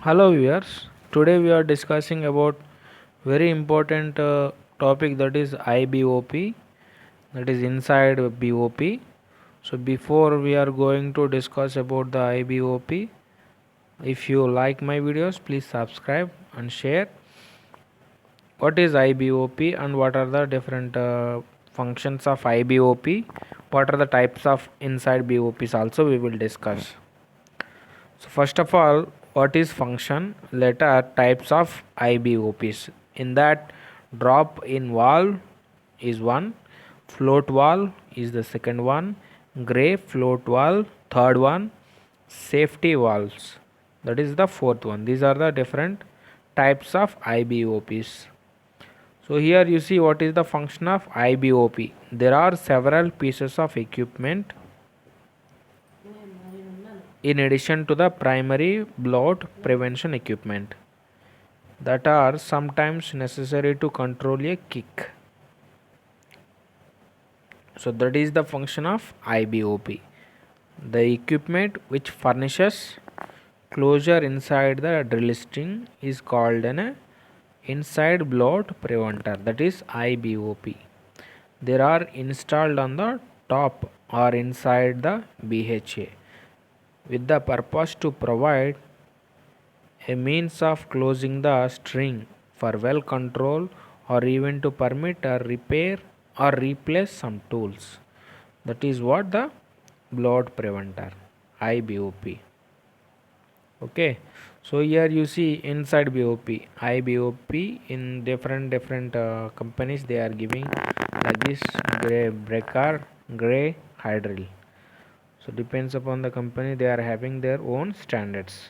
Hello viewers. Today we are discussing about very important topic, that is IBOP, that is inside BOP. So before we are going to discuss about the IBOP, if you like my videos, please subscribe and share. What is IBOP and what are the different functions of IBOP? What are the types of inside BOPs also we will discuss. So first of all, what is function? Let are types of IBOPs. In that, drop in valve is one, float valve is the second one, gray float valve third one, safety valves, that is the fourth one. These are the different types of IBOPs. So here you see what is the function of IBOP. There are several pieces of equipment in addition to the primary blowout prevention equipment that are sometimes necessary to control a kick. So that is the function of IBOP. The equipment which furnishes closure inside the drill string is called an inside blowout preventer, that is IBOP. They are installed on the top or inside the BHA with the purpose to provide a means of closing the string for well control or even to permit a repair or replace some tools. That is what the blowout preventer, IBOP. Okay, so here you see inside BOP, IBOP in different companies they are giving like this: gray breaker, gray hydril. So depends upon the company, they are having their own standards.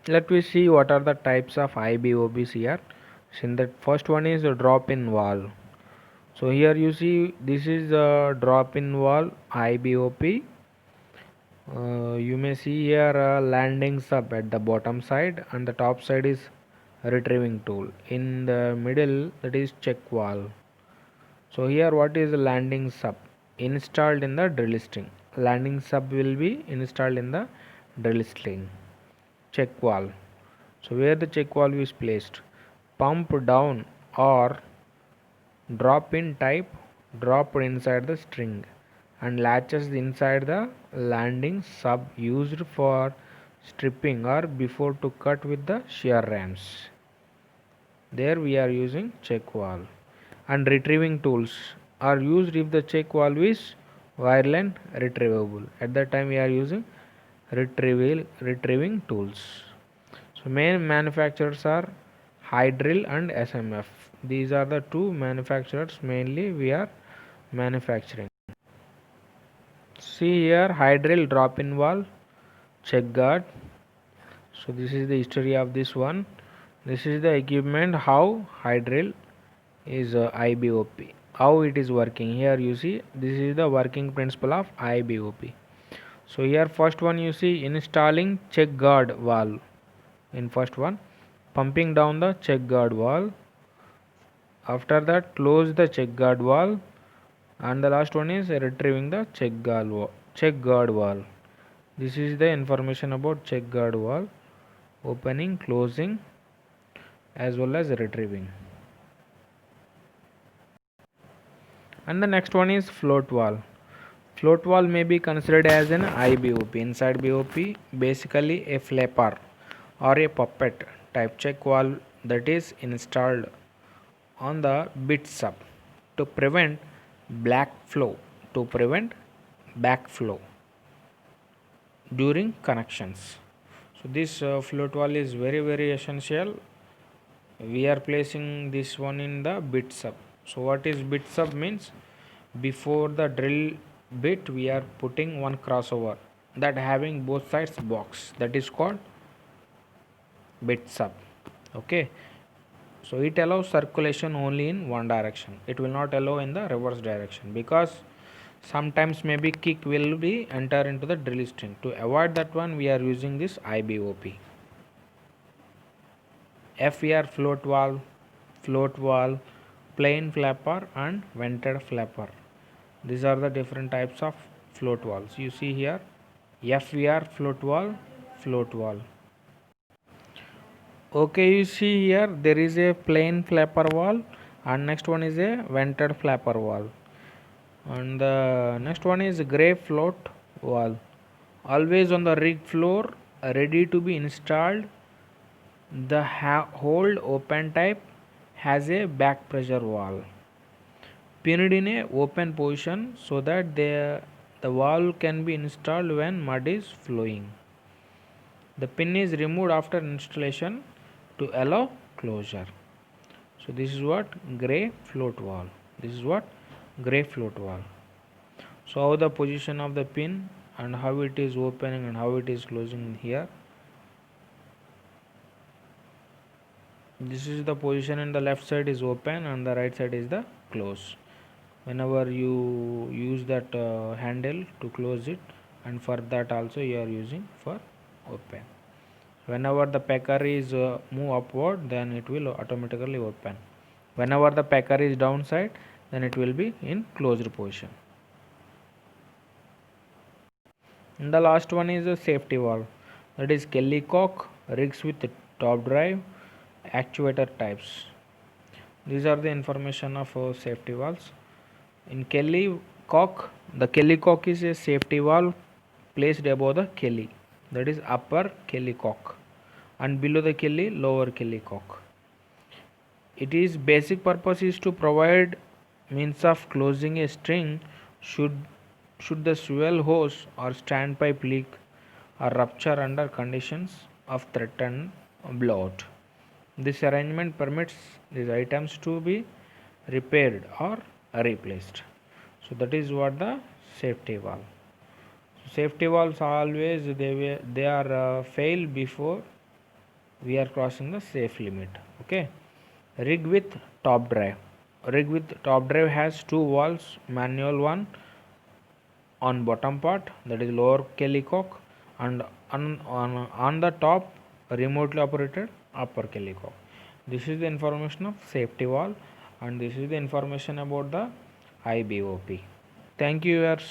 Let me see what are the types of IBOPs here. So in the first one is a drop in valve. So here you see this is a drop in valve IBOP. You may see here a landing sub at the bottom side and the top side is retrieving tool. In the middle, that is check valve. So here what is the landing sub? Installed in the drill string. Landing sub will be installed in the drill string. Check valve. So where the check valve is placed, pump down or drop in type dropped inside the string and latches inside the landing sub used for stripping or before to cut with the shear rams. There we are using check valve. And retrieving tools are used if the check valve is wireline retrievable. At that time we are using retrieving tools. So main manufacturers are Hydril and SMF. These are the two manufacturers mainly we are manufacturing. See here, Hydril drop in valve, check guard. So this is the history of this one. This is the equipment how Hydril is IBOP. How it is working. Here you see this is the working principle of IBOP. So here first one you see installing check guard valve. In first one, pumping down the check guard valve. After that, close the check guard valve, and the last one is retrieving the check guard valve. This is the information about check guard valve, opening, closing, as well as retrieving. And the next one is float valve. Float valve may be considered as an IBOP. Inside BOP, basically a flapper or a puppet type check valve that is installed on the bit sub to prevent backflow during connections. So this float valve is very essential. We are placing this one in the bit sub. So what is bit sub means? Before the drill bit we are putting one crossover that having both sides box, that is called bit sub. Okay, so it allows circulation only in one direction, it will not allow in the reverse direction because sometimes maybe kick will be enter into the drill string. To avoid that one we are using this IBOP. FER float valve, plain flapper and vented flapper. These are the different types of float valves you see here. FVR float valve. Okay, you see here there is a plain flapper valve and next one is a vented flapper valve, and the next one is gray float valve. Always on the rig floor, ready to be installed. The hold open type has a back pressure valve pinned in a open position so that the valve can be installed when mud is flowing. The pin is removed after installation to allow closure. So this is what gray float valve. This is what gray float valve. So how the position of the pin and how it is opening and how it is closing here. This is the position, and the left side is open and the right side is the close. Whenever you use that handle to close it, and for that also you are using for open. Whenever the packer is move upward, then it will automatically open. Whenever the packer is downside, then it will be in closed position. And the last one is a safety valve, that is Kelly cock rigs with top drive actuator types. These are the information of safety valves. In Kelly cock, the Kelly cock is a safety valve placed above the Kelly, that is upper Kelly cock, and below the Kelly lower Kelly cock. It is basic purpose is to provide means of closing a string should the swell hose or standpipe leak or rupture under conditions of threatened blowout. This arrangement permits these items to be repaired or replaced. So that is what the safety valve. Safety valves always they are fail before we are crossing the safe limit. Okay. Rig with top drive. Rig with top drive has two valves, manual one on bottom part, that is lower Kelly cock, and on the top remotely operated upper Kelly cock. This is the information of safety valve, and this is the information about the IBOP. Thank you viewers.